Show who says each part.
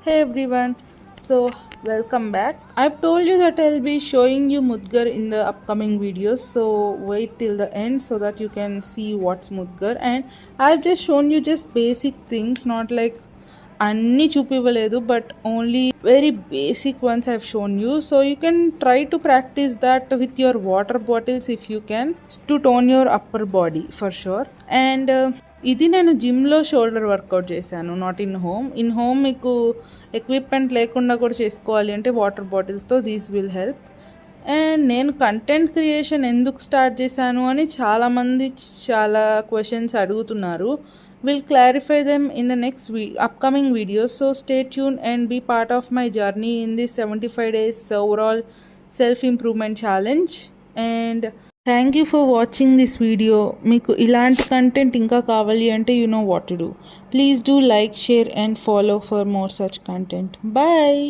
Speaker 1: Hey everyone, so welcome back. I've told you that I'll be showing you Mudgar in the upcoming videos, so wait till the end so that you can see what's Mudgar. And I've just shown you just basic things, not like అన్నీ చూపివ్వలేదు but only very basic ones I've shown you, so you can try to practice that with your water bottles if you can, to tone your upper body for sure. And ఇది నేను జిమ్లో shoulder workout చేశాను, not in home మీకు equipment లేకుండా కూడా చేసుకోవాలి అంటే water బాటిల్స్తో దీస్ విల్ హెల్ప్. అండ్ నేను కంటెంట్ క్రియేషన్ ఎందుకు స్టార్ట్ చేశాను అని చాలామంది చాలా క్వశ్చన్స్ అడుగుతున్నారు. We'll clarify them in the next upcoming videos, so stay tuned and be part of my journey in this 75 days overall self improvement challenge. And thank you for watching this video. Meeku ilanti content inka kavali ante you know what to do. Please do like, share and follow for more such content. Bye.